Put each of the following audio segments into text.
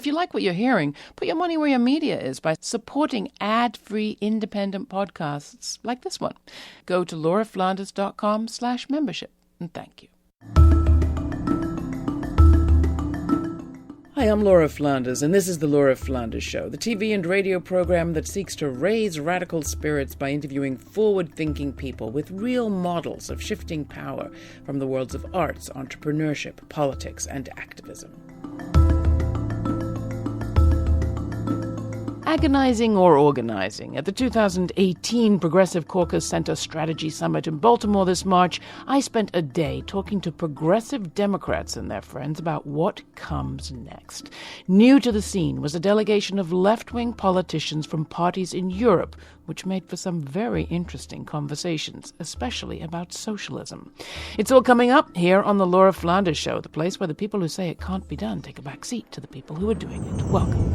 If you like what you're hearing, put your money where your media is by supporting ad-free independent podcasts like this one. Go to lauraflanders.com/membership, and thank you. Hi, I'm Laura Flanders, and this is The Laura Flanders Show, the TV and radio program that seeks to raise radical spirits by interviewing forward-thinking people with real models of shifting power from the worlds of arts, entrepreneurship, politics, and activism. Agonizing or organizing? At the 2018 Progressive Caucus Center Strategy Summit in Baltimore this March, I spent a day talking to progressive Democrats and their friends about what comes next. New to the scene was a delegation of left-wing politicians from parties in Europe, which made for some very interesting conversations, especially about socialism. It's all coming up here on The Laura Flanders Show, the place where the people who say it can't be done take a back seat to the people who are doing it. Welcome.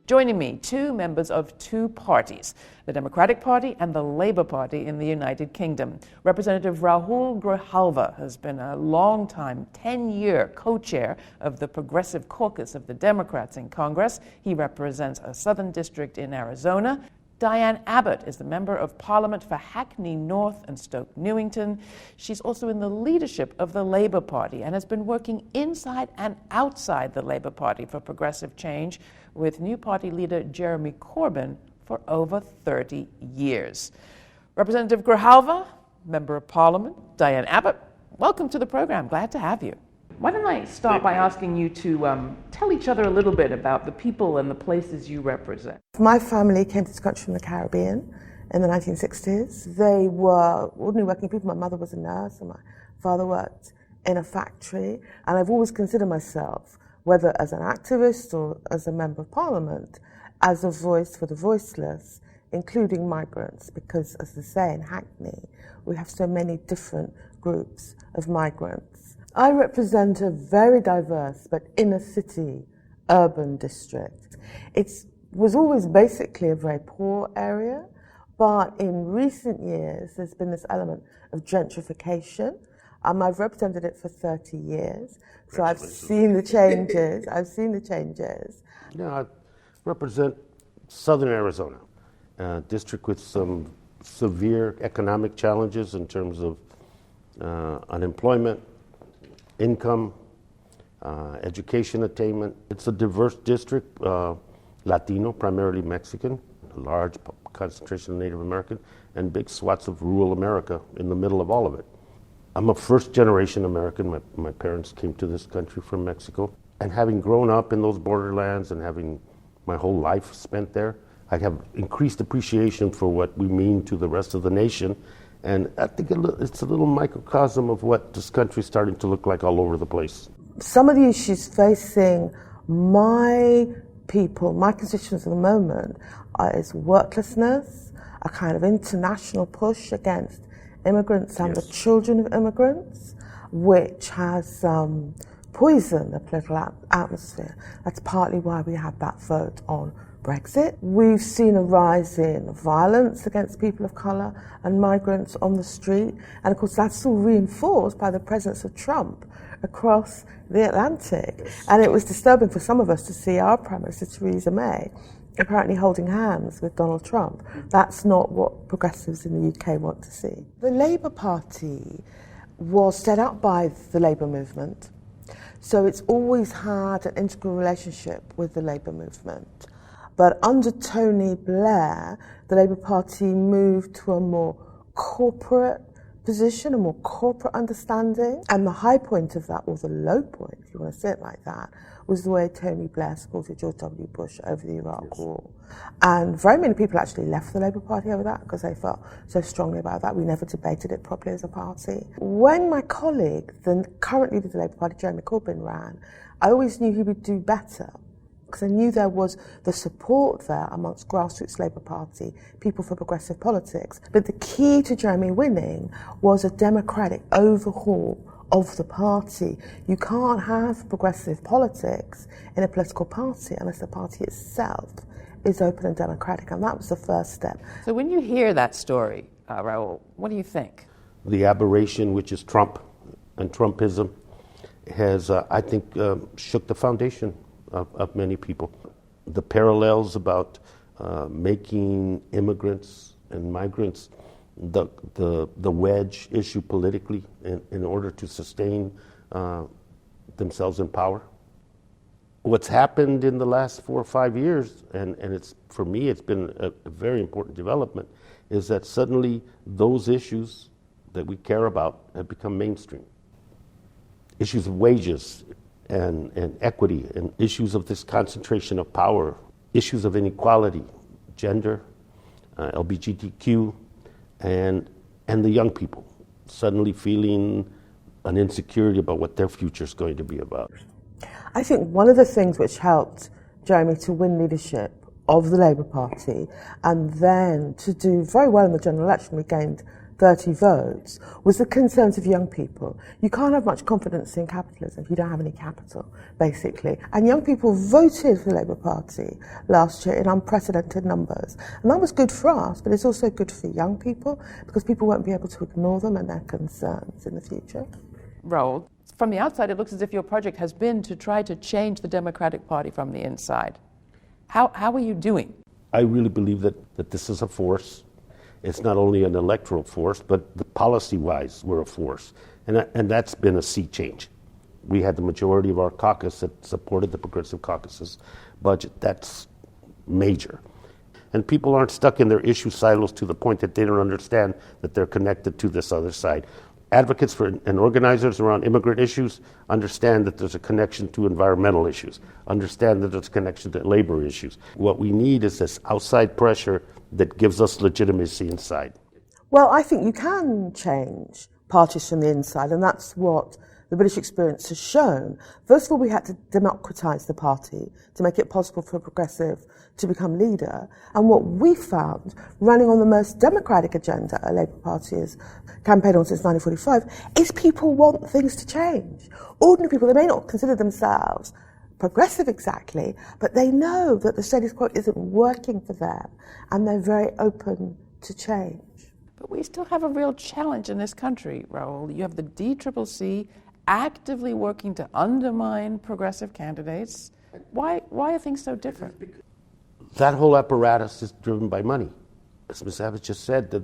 Joining me, two members of two parties, the Democratic Party and the Labour Party in the United Kingdom. Representative Rahul Grijalva has been a long-time, 10-year co-chair of the Progressive Caucus of the Democrats in Congress. He represents a southern district in Arizona. Diane Abbott is the Member of Parliament for Hackney North and Stoke Newington. She's also in the leadership of the Labour Party and has been working inside and outside the Labour Party for progressive change with new party leader Jeremy Corbyn for over 30 years. Representative Grijalva, Member of Parliament, Diane Abbott, welcome to the program. Glad to have you. Why don't I start by asking you to tell each other a little bit about the people and the places you represent. My family came to this country from the Caribbean in the 1960s. They were ordinary working people. My mother was a nurse and my father worked in a factory. And I've always considered myself, whether as an activist or as a member of parliament, as a voice for the voiceless, including migrants, because as they say in Hackney, we have so many different groups of migrants. I represent a very diverse but inner city urban district. It was always basically a very poor area, but in recent years there's been this element of gentrification. I've represented it for 30 years, so I've seen the changes. Yeah, I represent southern Arizona, a district with some severe economic challenges in terms of unemployment, income, education attainment. It's a diverse district, Latino, primarily Mexican, a large concentration of Native American, and big swaths of rural America in the middle of all of it. I'm a first-generation American. My parents came to this country from Mexico. And having grown up in those borderlands and having my whole life spent there, I have increased appreciation for what we mean to the rest of the nation. And I think it's a little microcosm of what this country's starting to look like all over the place. Some of the issues facing my people, my constituents at the moment, is worklessness, a kind of international push against immigrants and the children of immigrants, which has poisoned the political atmosphere. That's partly why we had that vote on Brexit. We've seen a rise in violence against people of colour and migrants on the street, and of course that's all reinforced by the presence of Trump across the Atlantic. And it was disturbing for some of us to see our Prime Minister Theresa May apparently holding hands with Donald Trump. That's not what progressives in the UK want to see. The Labour Party was set up by the Labour movement, so it's always had an integral relationship with the Labour movement. But under Tony Blair, the Labour Party moved to a more corporate position, a more corporate understanding. And the high point of that, or the low point, if you want to say it like that, was the way Tony Blair supported George W. Bush over the Iraq War. And very many people actually left the Labour Party over that because they felt so strongly about that. We never debated it properly as a party. When my colleague, the current leader of the Labour Party, Jeremy Corbyn, ran, I always knew he would do better because I knew there was the support there amongst grassroots Labour Party, people for progressive politics. But the key to Jeremy winning was a democratic overhaul of the party. You can't have progressive politics in a political party unless the party itself is open and democratic, and that was the first step. So when you hear that story, Rahul, what do you think? The aberration, which is Trump and Trumpism, has, I think, shook the foundation of many people. The parallels about making immigrants and migrants the wedge issue politically in order to sustain themselves in power. What's happened in the last 4 or 5 years, and it's, for me, it's been a very important development, is that suddenly those issues that we care about have become mainstream. Issues of wages and equity, and issues of this concentration of power, issues of inequality, gender, LGBTQ, and the young people suddenly feeling an insecurity about what their future is going to be about. I think one of the things which helped Jeremy to win leadership of the Labour Party and then to do very well in the general election, we gained 30 votes, was the concerns of young people. You can't have much confidence in capitalism if you don't have any capital, basically. And young people voted for the Labour Party last year in unprecedented numbers. And that was good for us, but it's also good for young people because people won't be able to ignore them and their concerns in the future. Raoul, from the outside, it looks as if your project has been to try to change the Democratic Party from the inside. How are you doing? I really believe that this is a force. It's not only an electoral force, but the policy-wise, we're a force. And that's been a sea change. We had the majority of our caucus that supported the Progressive Caucus's budget. That's major. And people aren't stuck in their issue silos to the point that they don't understand that they're connected to this other side. Advocates for and organizers around immigrant issues understand that there's a connection to environmental issues, understand that there's a connection to labor issues. What we need is this outside pressure that gives us legitimacy inside. Well, I think you can change parties from the inside, and that's what the British experience has shown. First of all, we had to democratise the party to make it possible for a progressive to become leader. And what we found, running on the most democratic agenda a Labour Party has campaigned on since 1945, is people want things to change. Ordinary people, they may not consider themselves progressive exactly, but they know that the status quo isn't working for them, and they're very open to change. But we still have a real challenge in this country, Raoul. You have the DCCC actively working to undermine progressive candidates. Why are things so different? That whole apparatus is driven by money. As Ms. Abbott just said, that,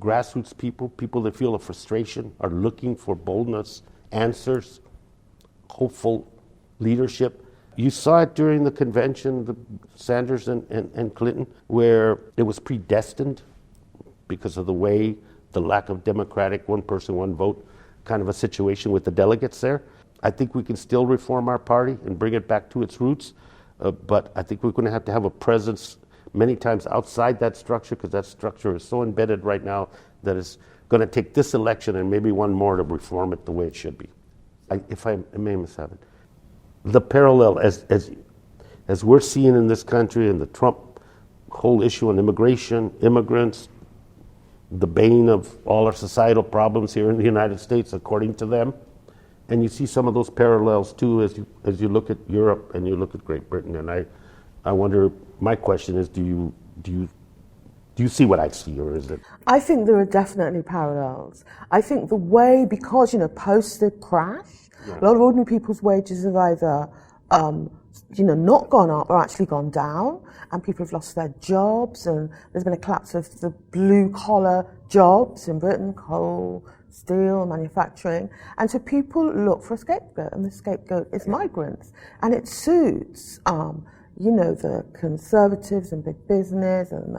grassroots people that feel a frustration, are looking for boldness, answers, hopeful leadership. You saw it during the convention, the Sanders and Clinton, where it was predestined because of the way, the lack of democratic one person, one vote kind of a situation with the delegates there. I think we can still reform our party and bring it back to its roots, but I think we're going to have a presence many times outside that structure, because that structure is so embedded right now that it's going to take this election and maybe one more to reform it the way it should be. If I may, Ms. Abbott, the parallel as we're seeing in this country, and the Trump whole issue on immigration, immigrants, the bane of all our societal problems here in the United States, according to them. And you see some of those parallels too as you look at Europe and you look at Great Britain. And I wonder, my question is, do you see what I see, or is it? I think there are definitely parallels. I think the way, because, post the crash, a lot of ordinary people's wages have either, not gone up or actually gone down, and people have lost their jobs, and there's been a collapse of the blue-collar jobs in Britain, coal, steel, manufacturing, and so people look for a scapegoat, and the scapegoat is migrants, and it suits, the conservatives and big business and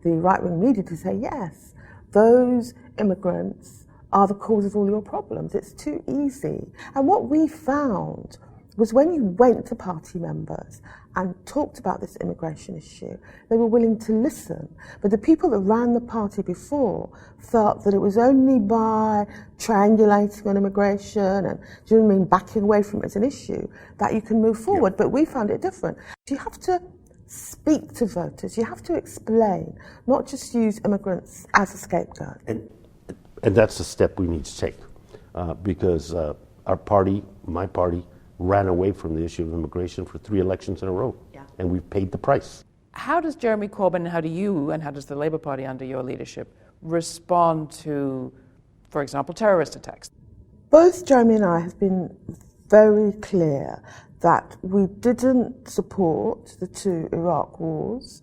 the right-wing media to say, yes, those immigrants are the cause of all your problems. It's too easy. And what we found was when you went to party members and talked about this immigration issue, they were willing to listen. But the people that ran the party before felt that it was only by triangulating on immigration and, do you know what I mean, backing away from it as an issue, that you can move forward. But we found it different. You have to speak to voters. You have to explain, not just use immigrants as a scapegoat. And that's the step we need to take, because our party, my party, ran away from the issue of immigration for 3 elections in a row, and we've paid the price. How does Jeremy Corbyn, how do you, and how does the Labour Party under your leadership respond to, for example, terrorist attacks? Both Jeremy and I have been very clear that we didn't support the two Iraq wars.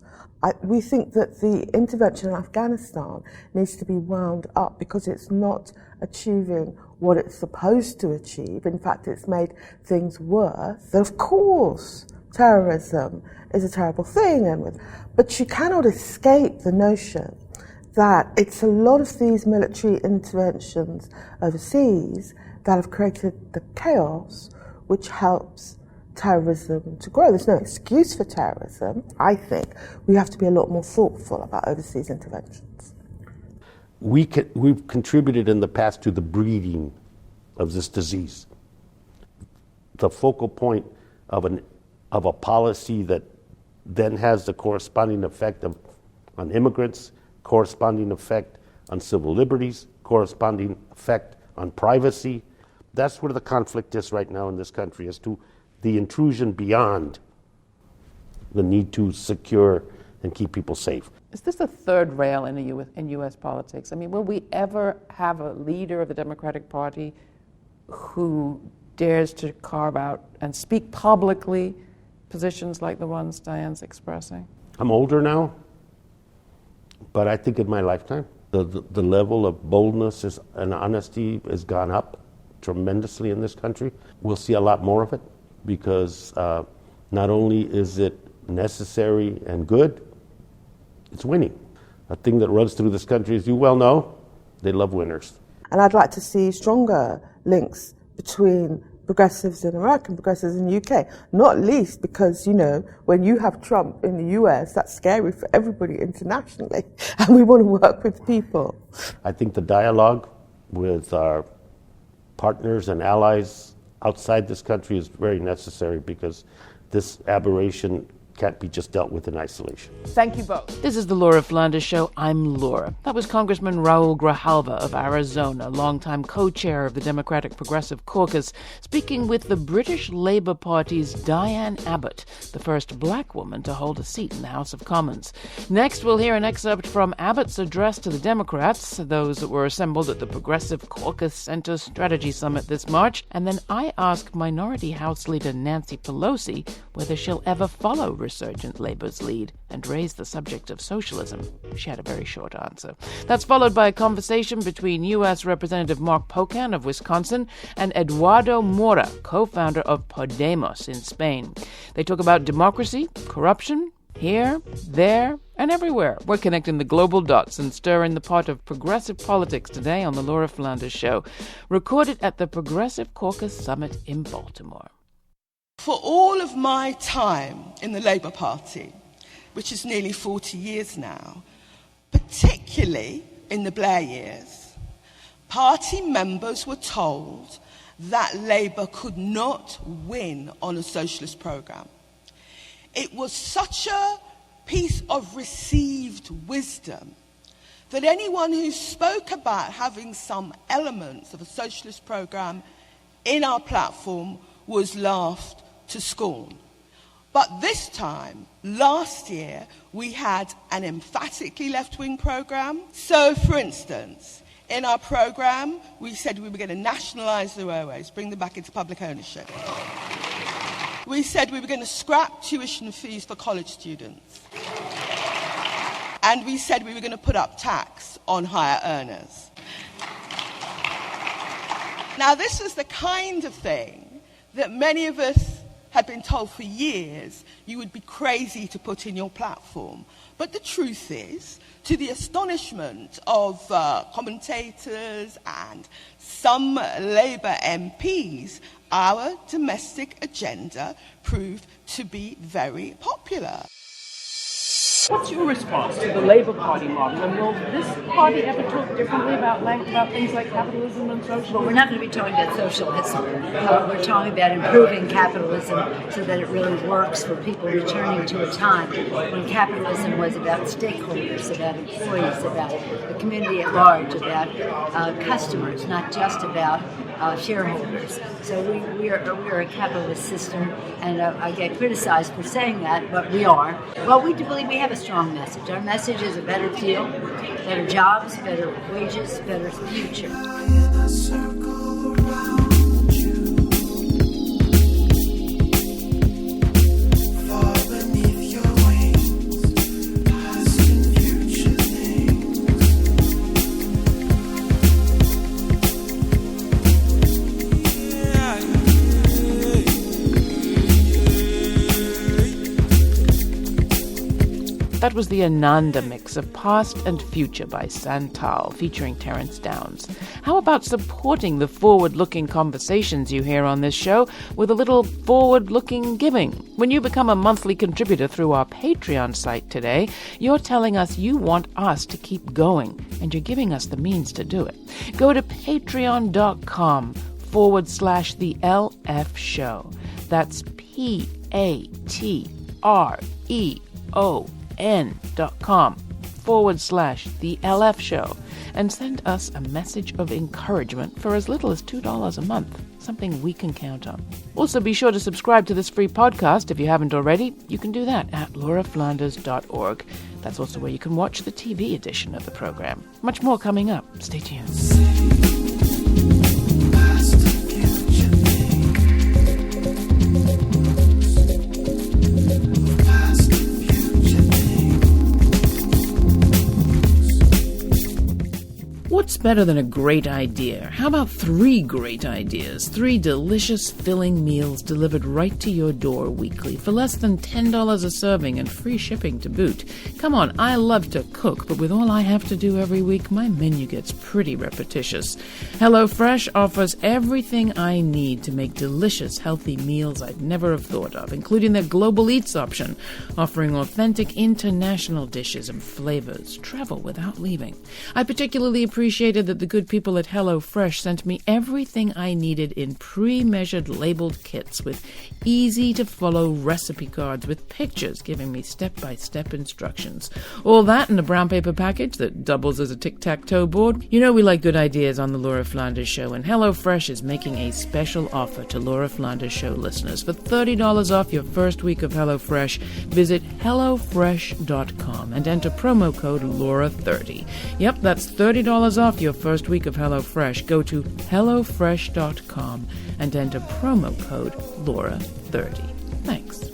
We think that the intervention in Afghanistan needs to be wound up because it's not achieving what it's supposed to achieve. In fact, it's made things worse. Of course, terrorism is a terrible thing, but you cannot escape the notion that it's a lot of these military interventions overseas that have created the chaos which helps terrorism to grow. There's no excuse for terrorism. I think we have to be a lot more thoughtful about overseas interventions. We've contributed in the past to the breeding of this disease. The focal point of a policy that then has the corresponding effect on immigrants, corresponding effect on civil liberties, corresponding effect on privacy. That's where the conflict is right now in this country, as to the intrusion beyond the need to secure and keep people safe. Is this the third rail in U.S. politics? I mean, will we ever have a leader of the Democratic Party who dares to carve out and speak publicly positions like the ones Diane's expressing? I'm older now, but I think in my lifetime, the level of boldness and honesty has gone up tremendously in this country. We'll see a lot more of it because not only is it necessary and good, it's winning. A thing that runs through this country, as you well know, they love winners. And I'd like to see stronger links between progressives in America and progressives in the UK, not least because, you know, when you have Trump in the US, that's scary for everybody internationally, and we want to work with people. I think the dialogue with our partners and allies outside this country is very necessary because this aberration can't be just dealt with in isolation. Thank you both. This is the Laura Flanders Show. I'm Laura. That was Congressman Raul Grijalva of Arizona, longtime co-chair of the Democratic Progressive Caucus, speaking with the British Labour Party's Diane Abbott, the first black woman to hold a seat in the House of Commons. Next, we'll hear an excerpt from Abbott's address to the Democrats, those that were assembled at the Progressive Caucus Center Strategy Summit this March. And then I ask Minority House Leader Nancy Pelosi whether she'll ever follow resurgent Labour's lead and raise the subject of socialism. She had a very short answer. That's followed by a conversation between U.S. Representative Mark Pocan of Wisconsin and Eduardo Mora, co-founder of Podemos in Spain. They talk about democracy, corruption, here, there, and everywhere. We're connecting the global dots and stirring the pot of progressive politics today on the Laura Flanders Show, recorded at the Progressive Caucus Summit in Baltimore. For all of my time in the Labour Party, which is nearly 40 years now, particularly in the Blair years, party members were told that Labour could not win on a socialist programme. It was such a piece of received wisdom that anyone who spoke about having some elements of a socialist programme in our platform was laughed to scorn. But this time, last year, we had an emphatically left-wing programme. So, for instance, in our programme, we said we were going to nationalise the railways, bring them back into public ownership. We said we were going to scrap tuition fees for college students. And we said we were going to put up tax on higher earners. Now, this was the kind of thing that many of us had been told for years you would be crazy to put in your platform. But the truth is, to the astonishment of commentators and some Labour MPs, our domestic agenda proved to be very popular. What's your response to the Labour Party model? And will this party ever talk differently about things like capitalism and socialism? Well, we're not going to be talking about socialism. We're talking about improving capitalism so that it really works for people returning to a time when capitalism was about stakeholders, about employees, about the community at large, about customers, not just about shareholders. So we are a capitalist system, and I get criticized for saying that, but we are. Well, we do believe we have a strong message. Our message is a better deal, better jobs, better wages, better future. That was the Ananda mix of Past and Future by Santal, featuring Terence Downs. How about supporting the forward-looking conversations you hear on this show with a little forward-looking giving? When you become a monthly contributor through our Patreon site today, you're telling us you want us to keep going, and you're giving us the means to do it. Go to patreon.com/the LF Show. That's patreon.com/the LF Show, and send us a message of encouragement for as little as $2 a month, something we can count on. Also, be sure to subscribe to this free podcast if you haven't already. You can do that at lauraflanders.org. That's also where you can watch the TV edition of the program. Much more coming up. Stay tuned. What's better than a great idea? How about 3 great ideas? 3 delicious, filling meals delivered right to your door weekly for less than $10 a serving and free shipping to boot. Come on, I love to cook, but with all I have to do every week, my menu gets pretty repetitious. HelloFresh offers everything I need to make delicious, healthy meals I'd never have thought of, including their Global Eats option, offering authentic international dishes and flavors. Travel without leaving. I particularly appreciated that the good people at HelloFresh sent me everything I needed in pre-measured labeled kits with easy-to-follow recipe cards with pictures giving me step-by-step instructions. All that in a brown paper package that doubles as a tic-tac-toe board. You know we like good ideas on the Laura Flanders Show, and HelloFresh is making a special offer to Laura Flanders Show listeners. For $30 off your first week of HelloFresh, visit HelloFresh.com and enter promo code Laura30. Yep, that's $30 off your first week of HelloFresh. Go to HelloFresh.com and enter promo code Laura30. Thanks.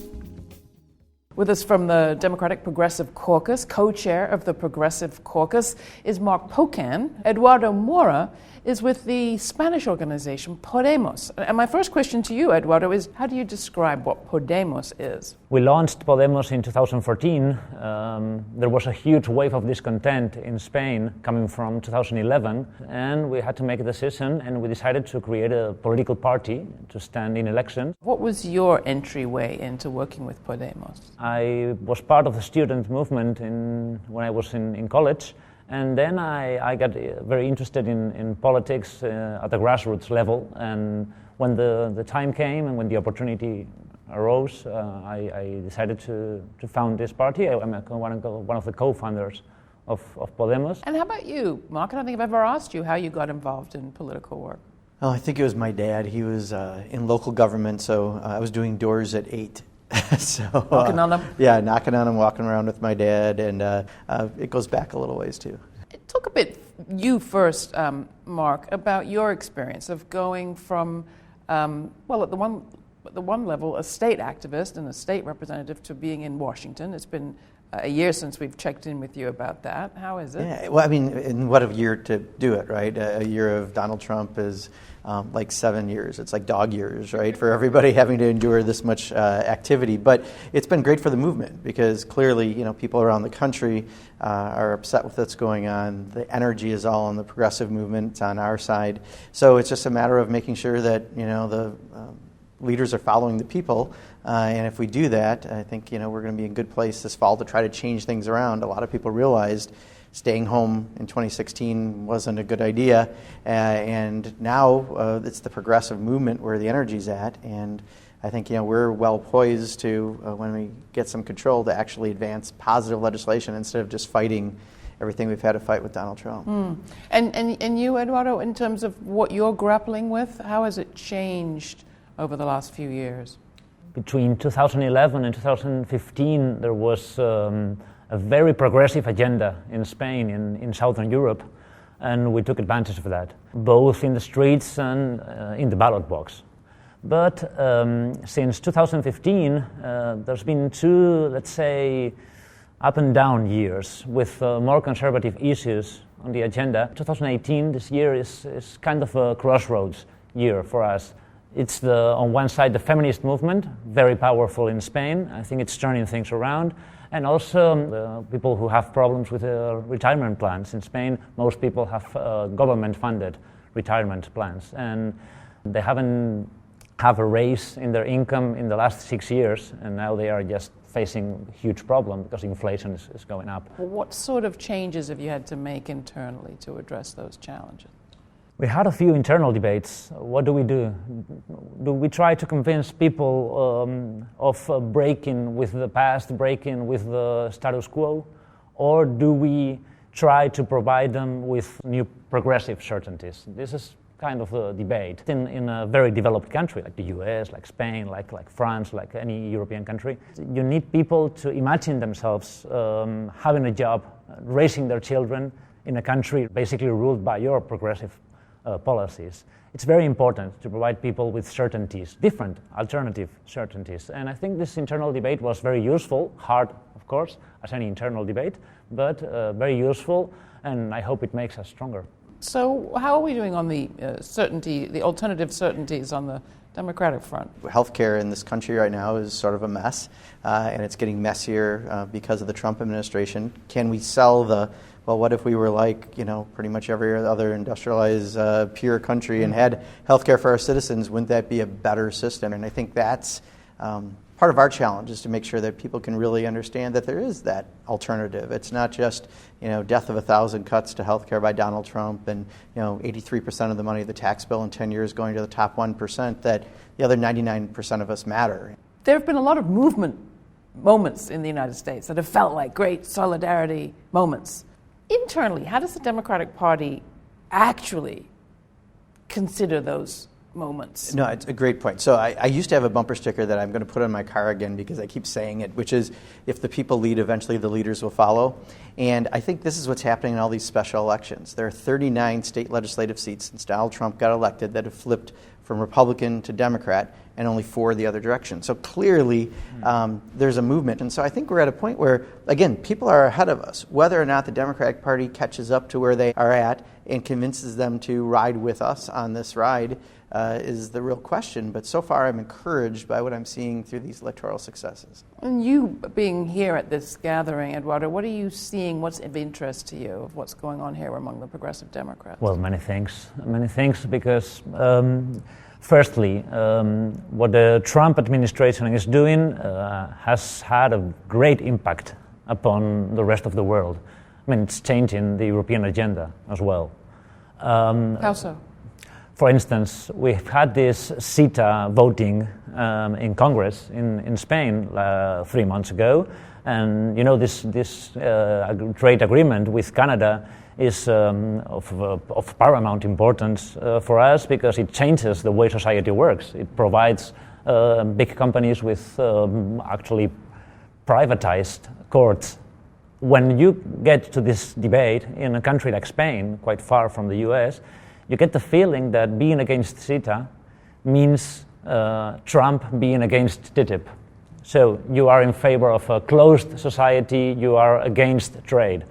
With us from the Democratic Progressive Caucus, co-chair of the Progressive Caucus, is Mark Pocan. Eduardo Mora is with the Spanish organization Podemos. And my first question to you, Eduardo, is how do you describe what Podemos is? We launched Podemos in 2014. There was a huge wave of discontent in Spain coming from 2011, and we had to make a decision, and we decided to create a political party to stand in elections. What was your entryway into working with Podemos? I was part of the student movement when I was in college. And then I got very interested in politics at the grassroots level. And when the time came and when the opportunity arose, I decided to found this party. I'm one of the co-founders of Podemos. And how about you, Mark? I don't think I've ever asked you how you got involved in political work. Oh, I think it was my dad. He was in local government, so I was doing doors at 8. So walking on them? Yeah, knocking on them, walking around with my dad, and it goes back a little ways too. Talk a bit, you first, Mark, about your experience of going from, at the one level, a state activist and a state representative to being in Washington. It's been a year since we've checked in with you about that. How is it? Yeah, well, I mean, and what a year to do it, right? A year of Donald Trump is like 7 years. It's like dog years, right, for everybody having to endure this much activity. But it's been great for the movement because clearly, people around the country are upset with what's going on. The energy is all on the progressive movement. It's on our side. So it's just a matter of making sure that, the leaders are following the people. And if we do that, I think, we're going to be in a good place this fall to try to change things around. A lot of people realized staying home in 2016 wasn't a good idea. And now it's the progressive movement where the energy's at. And I think, we're well poised to, when we get some control, to actually advance positive legislation instead of just fighting everything we've had to fight with Donald Trump. And you, Eduardo, in terms of what you're grappling with, how has it changed over the last few years? Between 2011 and 2015, there was a very progressive agenda in Spain, in Southern Europe, and we took advantage of that, both in the streets and in the ballot box. But since 2015, there's been 2, let's say, up and down years with more conservative issues on the agenda. 2018, this year, is kind of a crossroads year for us. It's on one side the feminist movement, very powerful in Spain. I think it's turning things around. And also people who have problems with retirement plans. In Spain, most people have government-funded retirement plans, and they haven't have a raise in their income in the last 6 years, and now they are just facing huge problem because inflation is going up. What sort of changes have you had to make internally to address those challenges? We had a few internal debates. What do we do? Do we try to convince people of breaking with the past, breaking with the status quo? Or do we try to provide them with new progressive certainties? This is kind of a debate. In a very developed country like the US, like Spain, like France, like any European country, you need people to imagine themselves having a job, raising their children in a country basically ruled by your progressive policies. It's very important to provide people with certainties, different alternative certainties. And I think this internal debate was very useful, hard, of course, as any internal debate, but very useful, and I hope it makes us stronger. So how are we doing on the the alternative certainties on the Democratic front? Healthcare in this country right now is sort of a mess, and it's getting messier because of the Trump administration. Can we sell well, what if we were like, pretty much every other industrialized peer country and had healthcare for our citizens? Wouldn't that be a better system? And I think that's part of our challenge, is to make sure that people can really understand that there is that alternative. It's not just, death of 1,000 cuts to healthcare by Donald Trump and, 83% of the money of the tax bill in 10 years going to the top 1%, that the other 99% of us matter. There have been a lot of moments in the United States that have felt like great solidarity moments. Internally, how does the Democratic Party actually consider those moments? No, it's a great point. So I used to have a bumper sticker that I'm going to put on my car again because I keep saying it, which is, if the people lead, eventually the leaders will follow. And I think this is what's happening in all these special elections. There are 39 state legislative seats since Donald Trump got elected that have flipped from Republican to Democrat, and only 4 the other direction. So clearly there's a movement. And so I think we're at a point where, again, people are ahead of us. Whether or not the Democratic Party catches up to where they are at and convinces them to ride with us on this ride is the real question. But so far I'm encouraged by what I'm seeing through these electoral successes. And you being here at this gathering, Eduardo, what are you seeing, what's of interest to you of what's going on here among the progressive Democrats? Well, many things, because firstly, what the Trump administration is doing has had a great impact upon the rest of the world. I mean, it's changing the European agenda as well. How so? For instance, we've had this CETA voting in Congress in Spain 3 months ago, and this trade agreement with Canada is of paramount importance for us because it changes the way society works. It provides big companies with actually privatized courts. When you get to this debate in a country like Spain, quite far from the US, you get the feeling that being against CETA means Trump being against TTIP. So you are in favor of a closed society, you are against trade.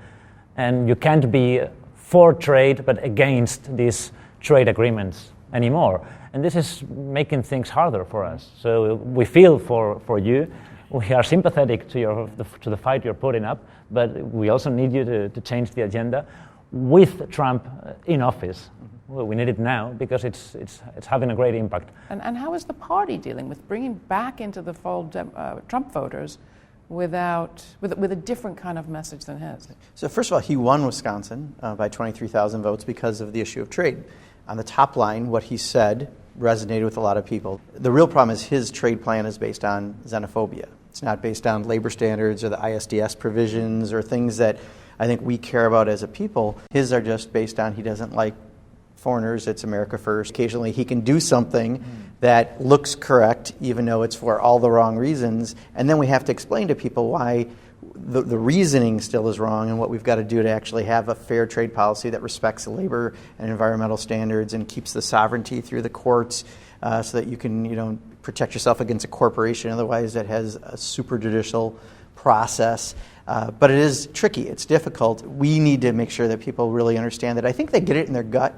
And you can't be for trade but against these trade agreements anymore. And this is making things harder for us. So we feel for you. We are sympathetic to the fight you're putting up, but we also need you to change the agenda with Trump in office. Well, we need it now because it's having a great impact. And how is the party dealing with bringing back into the fold Trump voters with a different kind of message than his? So first of all, he won Wisconsin by 23,000 votes because of the issue of trade. On the top line, what he said resonated with a lot of people. The real problem is his trade plan is based on xenophobia. It's not based on labor standards or the ISDS provisions or things that I think we care about as a people. His are just based on he doesn't like foreigners, it's America first. Occasionally he can do something that looks correct even though it's for all the wrong reasons, and then we have to explain to people why the reasoning still is wrong and what we've got to do to actually have a fair trade policy that respects the labor and environmental standards and keeps the sovereignty through the courts so that you can protect yourself against a corporation otherwise that has a super judicial process. But it is tricky, it's difficult. We need to make sure that people really understand that. I think they get it in their gut.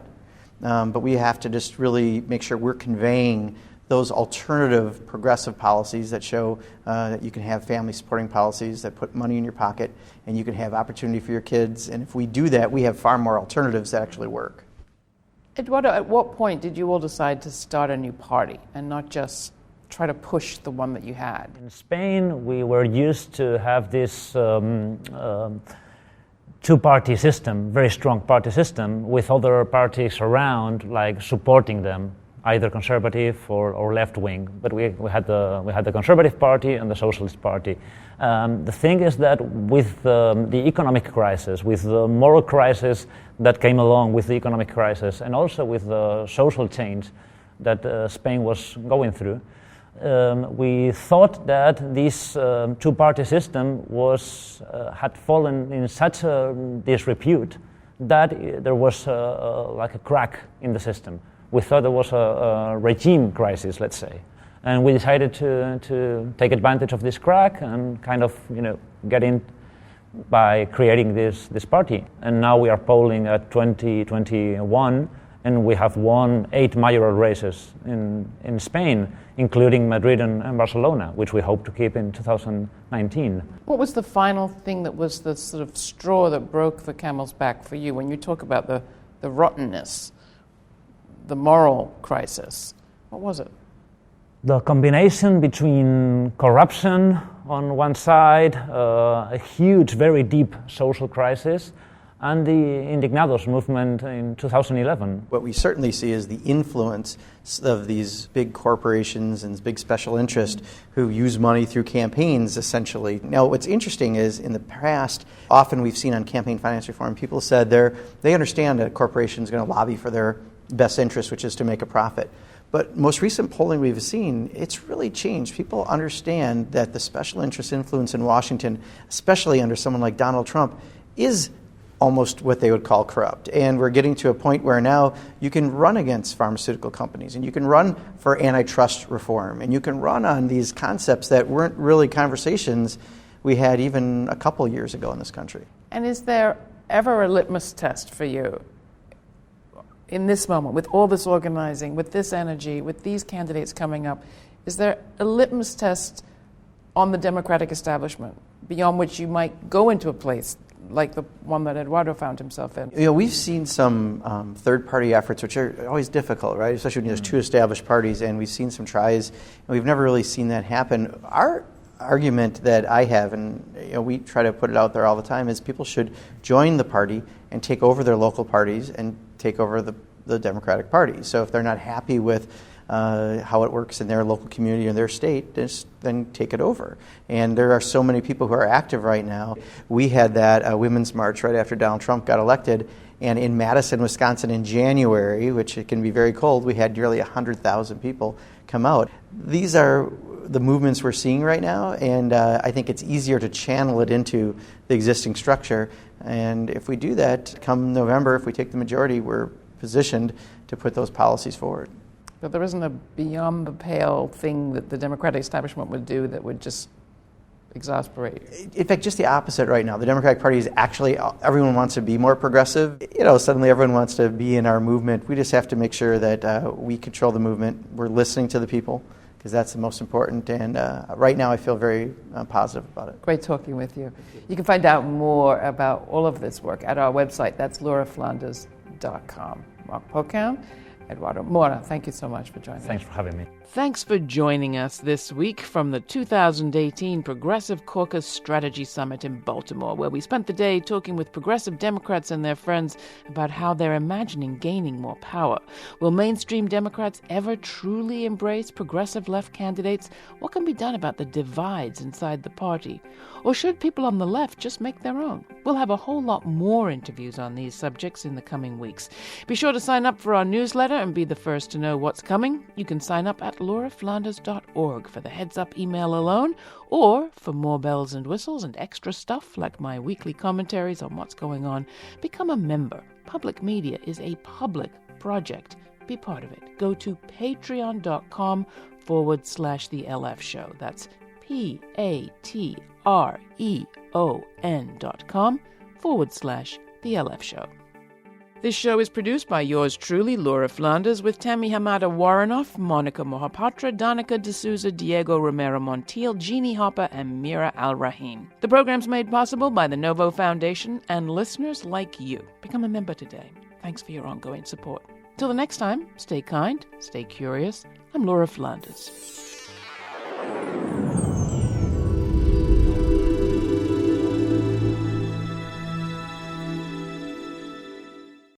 But we have to just really make sure we're conveying those alternative progressive policies that show that you can have family supporting policies that put money in your pocket and you can have opportunity for your kids. And if we do that, we have far more alternatives that actually work. Eduardo, at what point did you all decide to start a new party and not just try to push the one that you had? In Spain, we were used to have this two-party system, very strong party system, with other parties around, like supporting them, either conservative or left-wing. But we had the Conservative Party and the Socialist Party. The thing is that with the economic crisis, with the moral crisis that came along with the economic crisis, and also with the social change that Spain was going through, we thought that this two-party system had fallen in such disrepute that there was like a crack in the system. We thought there was a regime crisis, let's say, and we decided to take advantage of this crack and kind of get in by creating this party. And now we are polling at 2021, and we have won 8 mayoral races in Spain, including Madrid and Barcelona, which we hope to keep in 2019. What was the final thing that was the sort of straw that broke the camel's back for you when you talk about the rottenness, the moral crisis? What was it? The combination between corruption on one side, a huge, very deep social crisis, and the Indignados movement in 2011. What we certainly see is the influence of these big corporations and big special interests who use money through campaigns, essentially. Now, what's interesting is in the past, often we've seen on campaign finance reform, people said they understand a corporation is going to lobby for their best interest, which is to make a profit. But most recent polling we've seen, it's really changed. People understand that the special interest influence in Washington, especially under someone like Donald Trump, is almost what they would call corrupt. And we're getting to a point where now you can run against pharmaceutical companies and you can run for antitrust reform and you can run on these concepts that weren't really conversations we had even a couple years ago in this country. And is there ever a litmus test for you in this moment, with all this organizing, with this energy, with these candidates coming up? Is there a litmus test on the Democratic establishment beyond which you might go into a place like the one that Eduardo found himself in? We've seen some third-party efforts, which are always difficult, right? Especially when there's two established parties, and we've seen some tries, and we've never really seen that happen. Our argument that I have, and we try to put it out there all the time, is people should join the party and take over their local parties and take over the Democratic Party. So if they're not happy with how it works in their local community or their state, then take it over. And there are so many people who are active right now. We had that Women's March right after Donald Trump got elected, and in Madison, Wisconsin in January, which it can be very cold, we had nearly 100,000 people come out. These are the movements we're seeing right now, and I think it's easier to channel it into the existing structure. And if we do that, come November, if we take the majority, we're positioned to put those policies forward. But there isn't a beyond-the-pale thing that the Democratic establishment would do that would just exasperate you? In fact, just the opposite right now. The Democratic Party is actually, everyone wants to be more progressive. Suddenly everyone wants to be in our movement. We just have to make sure that we control the movement. We're listening to the people, because that's the most important. And right now I feel very positive about it. Great talking with you. You can find out more about all of this work at our website. That's lauraflanders.com. Mark Pocan, Eduardo Mora, thank you so much for joining us. Thanks for having me. Thanks for joining us this week from the 2018 Progressive Caucus Strategy Summit in Baltimore, where we spent the day talking with progressive Democrats and their friends about how they're imagining gaining more power. Will mainstream Democrats ever truly embrace progressive left candidates? What can be done about the divides inside the party? Or should people on the left just make their own? We'll have a whole lot more interviews on these subjects in the coming weeks. Be sure to sign up for our newsletter and be the first to know what's coming. You can sign up at lauraflanders.org for the heads-up email alone, or for more bells and whistles and extra stuff like my weekly commentaries on what's going on, become a member. Public media is a public project. Be part of it. Go to patreon.com/The LF Show. That's patreon.com/The LF Show. This show is produced by yours truly, Laura Flanders, with Tammy Hamada Warrenoff, Monica Mohapatra, Danica D'Souza, Diego Romero Montiel, Jeannie Hopper, and Mira Al-Rahim. The program's made possible by the Novo Foundation and listeners like you. Become a member today. Thanks for your ongoing support. Till the next time, stay kind, stay curious. I'm Laura Flanders.